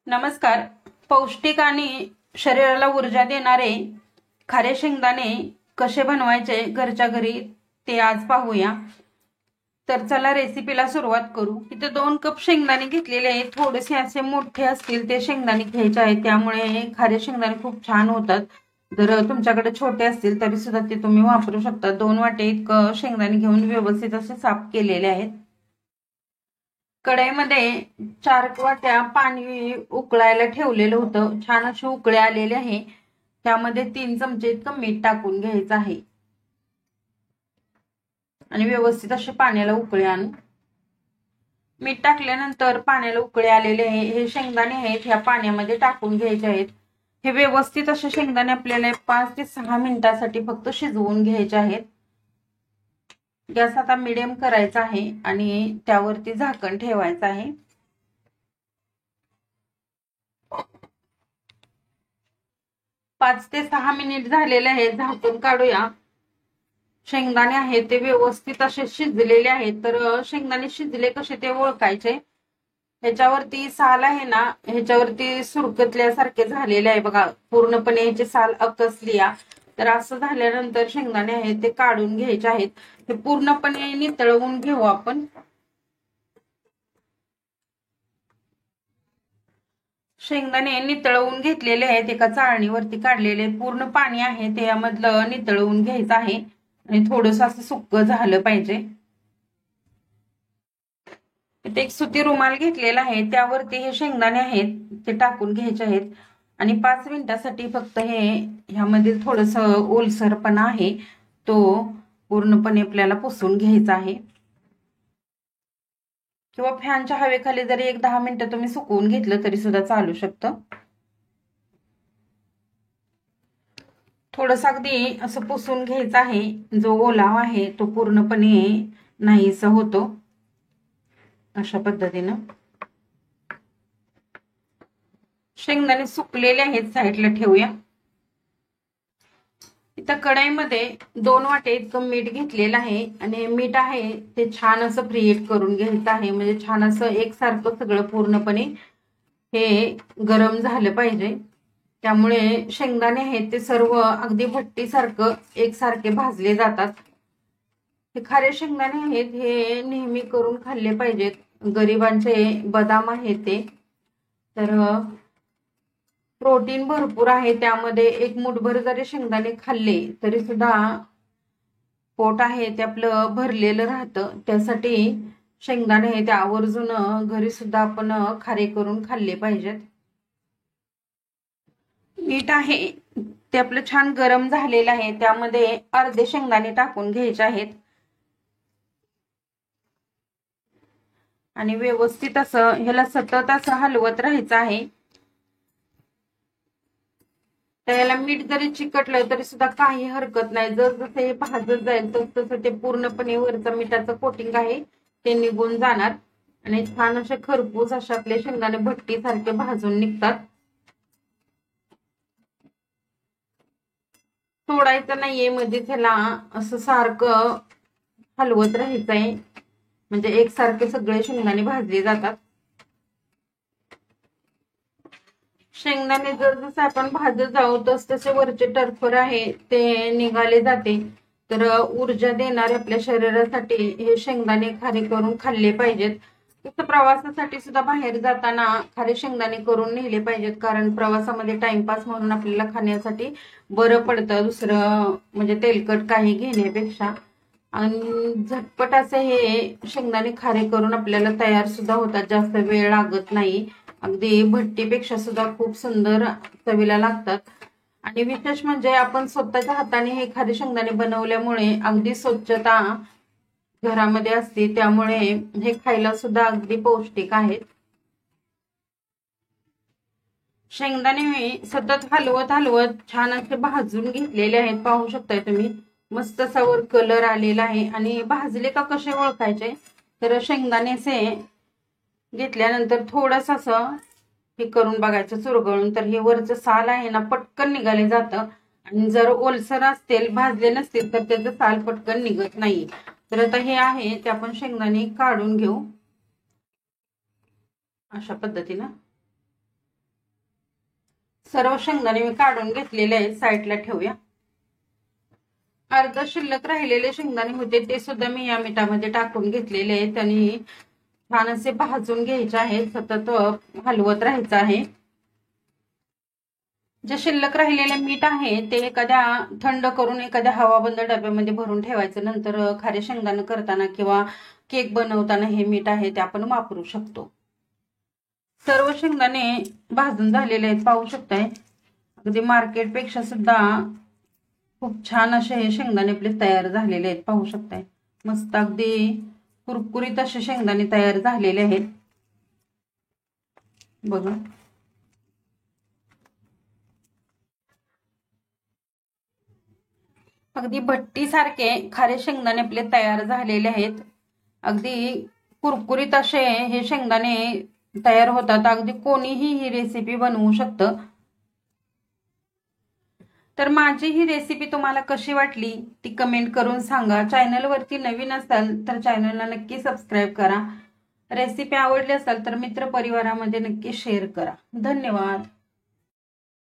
नमस्कार. पौष्टिक आणि शरीराला ऊर्जा देणारे खारे शेंगदाणे कसे बनवायचे घरच्या घरी ते आज पाहूया. तर चला रेसिपीला सुरुवात करू. इथे 2 कप शेंगदाणे घेतलेले आहेत. थोडेसे असे मोठे असतील ते शेंगदाणे घ्यायचे आहेत, त्यामुळे खारे शेंगदाणे खूप छान होतात. जर तुमच्याकडे छोटे असतील तरी सुद्धा ते तुम्ही वापरू शकता. 2 वाटे इतकं शेंगदाणे घेऊन व्यवस्थित असे साफ केलेले आहेत. कढईमध्ये 4 वाट्या पाणी उकळायला ठेवलेलं होतं. छान असे उकळे आलेले आहे. त्यामध्ये 3 चमचे इतकं मीठ टाकून घ्यायचं आहे आणि व्यवस्थित असे पाण्याला उकळे आणू. मीठ टाकल्यानंतर पाण्याला उकळे आलेले आहे. हे शेंगदाणे आहेत ह्या पाण्यामध्ये टाकून घ्यायचे आहेत. हे व्यवस्थित असे शेंगदाणे आपल्याला 5 ते 6 मिनिटांसाठी फक्त शिजवून घ्यायचे आहेत. गॅस आता मीडियम करायचा आहे आणि त्यावरती झाकण ठेवायचं आहे. पाच ते 6 मिनिट झालेले आहे. झाकण काढूया. शेंगदाणे आहेत ते व्यवस्थित असे शिजलेले आहेत. तर शेंगदाणे शिजले कसे ते ओळखायचे. ह्याच्यावरती साल आहे ना, ह्याच्यावरती सुरकतल्यासारखे झालेले आहे बघा. पूर्णपणे ह्याची साल अकसली आहे. तर असं झाल्यानंतर शेंगदाणे आहेत ते काढून घ्यायचे आहेत. हे पूर्णपणे नितळवून घेऊ आपण. शेंगदाणे नितळवून घेतलेले आहेत. एका चाळणीवरती काढलेले पूर्ण पाणी आहे ते यामधलं नितळवून घ्यायचं आहे आणि थोडंसं असं सुक्क झालं पाहिजे. इथे एक सुती रुमाल घेतलेला आहे, त्यावरती हे शेंगदाणे आहेत ते टाकून घ्यायचे आहेत आणि 5 मिनिटांसाठी फक्त ह्यामध्ये थोडंसं ओलसरपणा आहे तो पूर्णपणे आपल्याला पुसून घ्यायचा आहे. किंवा फॅनच्या हवेखाली जरी 1-10 मिनिटं तुम्ही सुकवून घेतलं तरी सुद्धा चालू शकतं. थोडंसं अगदी असं पुसून घ्यायचं आहे. जो ओलावा आहे तो पूर्णपणे नाहीसा होतो. अशा पद्धतीनं शेंगदाणे सुकलेले आहेत, साईडला ठेवूया. इथं कढईमध्ये 2 वाटे इतकं मीठ घेतलेलं आहे आणि मीठ आहे ते छान असं फ्रीहीट करून घ्यायचं आहे. म्हणजे छान असं एकसारखं सगळं पूर्णपणे हे गरम झालं पाहिजे. त्यामुळे शेंगदाणे आहेत ते सर्व अगदी भट्टीसारखं एकसारखे भाजले जातात. हे खारे शेंगदाणे आहेत हे नेहमी करून खाल्ले पाहिजेत. गरिबांचे बदाम आहेत ते. तर प्रोटीन भरपूर आहे त्यामध्ये. एक मुठभर जरी शेंगदाणे खाल्ले तरी सुद्धा पोट आहे ते आपलं भरलेलं राहतं. त्यासाठी शेंगदाणे हे ते आवर्जून घरी सुद्धा आपण खारे करून खाल्ले पाहिजेत. मीठ आहे ते आपलं छान गरम झालेलं आहे. त्यामध्ये अर्धे शेंगदाणे टाकून घ्यायचे आहेत आणि व्यवस्थित असं ह्याला सतत असं हलवत राहायचं आहे. त्याला मीठ जरी चिकटलं तरी सुद्धा काही हरकत नाही. जसं हे भाजत जाईल तसं ते पूर्णपणे वरचं मिठाचं कोटिंग आहे ते निघून जाणार आणि छान असे खरपूस असे आपले शेंगदाणे भट्टी सारखे भाजून निघतात. सोडायचं नाहीये मध्ये, त्याला असं सारखं हलवत राहायचंय म्हणजे एकसारखे सगळे शेंगदाणे भाजले जातात. शेंगदाणे जसं आपण भाजत जाऊ तसे वरचे टरफर आहे ते निघाले जाते. तर ऊर्जा देणारे आपल्या शरीरासाठी हे शेंगदाणे खारे करून खाल्ले पाहिजेत. तसं प्रवासासाठी सुद्धा बाहेर जाताना खारे शेंगदाणे करून नेले पाहिजेत, कारण प्रवासामध्ये टाइमपास म्हणून आपल्याला खाण्यासाठी बरं पडतं दुसरं म्हणजे तेलकट काही घेण्यापेक्षा. आणि झटपट असे हे शेंगदाणे खारे करून आपल्याला तयार सुद्धा होतात. जास्त वेळ लागत नाही. अगदी भट्टीपेक्षा सुद्धा खूप सुंदर चवीला लागतात. आणि विशेष म्हणजे आपण स्वतःच्या हाताने हे खारे शेंगदाणे बनवल्यामुळे अगदी स्वच्छता घरामध्ये असते, त्यामुळे हे खायला सुद्धा अगदी पौष्टिक आहेत. शेंगदाणे सतत हलवत हलवत छान असे भाजून घेतलेले आहेत. पाहू शकताय तुम्ही मस्त असा वर कलर आलेला आहे. आणि भाजले का कसे ओळखायचे, तर शेंगदाण्याचे घेतल्यानंतर थोडंसं असं हे करून बघायचं चुरगळून, तर हे वरचं साल आहे ना पटकन निघाले जातं. आणि जर ओलसर असतील भाजले नसतील तर त्याचं साल पटकन निघत नाही. तर आता हे आहे ते आपण शेंगदाणे काढून घेऊ अशा पद्धतीनं. सर्व शेंगदाणे मी काढून घेतलेले आहेत, साईडला ठेवूया. अर्ध शिल्लक राहिलेले शेंगदाणे होते ते सुद्धा मी या मिठामध्ये टाकून घेतलेले आहेत आणि छान असे भाजून घ्यायचे आहेत. सतत हलवत राहायचं आहे. जे शिल्लक राहिलेले मीठ आहे ते एखाद्या थंड करून एखाद्या हवाबंद डब्यामध्ये भरून ठेवायचं. नंतर खारे शेंगदाणे करताना किंवा केक बनवताना हे मीठ आहे ते आपण वापरू शकतो. सर्व शेंगदाणे भाजून झालेले आहेत, पाहू शकताय. अगदी मार्केटपेक्षा सुद्धा खूप छान असे हे शेंगदाणे आपले तयार झालेले आहेत, पाहू शकताय. मस्त अगदी कुरकुरीत असे शेंगदाणे तयार झालेले आहेत बघा. अगदी भट्टी सारखे खारे शेंगदाणे आपले तयार झालेले आहेत. अगदी कुरकुरीत असे हे शेंगदाणे तयार होतात. अगदी कोणीही ही रेसिपी बनवू शकतं. तर माझी ही रेसिपी तुम्हाला कशी वाटली ती कमेंट करून सांगा. चॅनलवरती नवीन असाल तर चॅनलला नक्की सबस्क्राईब करा. रेसिपी आवडली असेल तर मित्र परिवारामध्ये नक्की शेअर करा. धन्यवाद.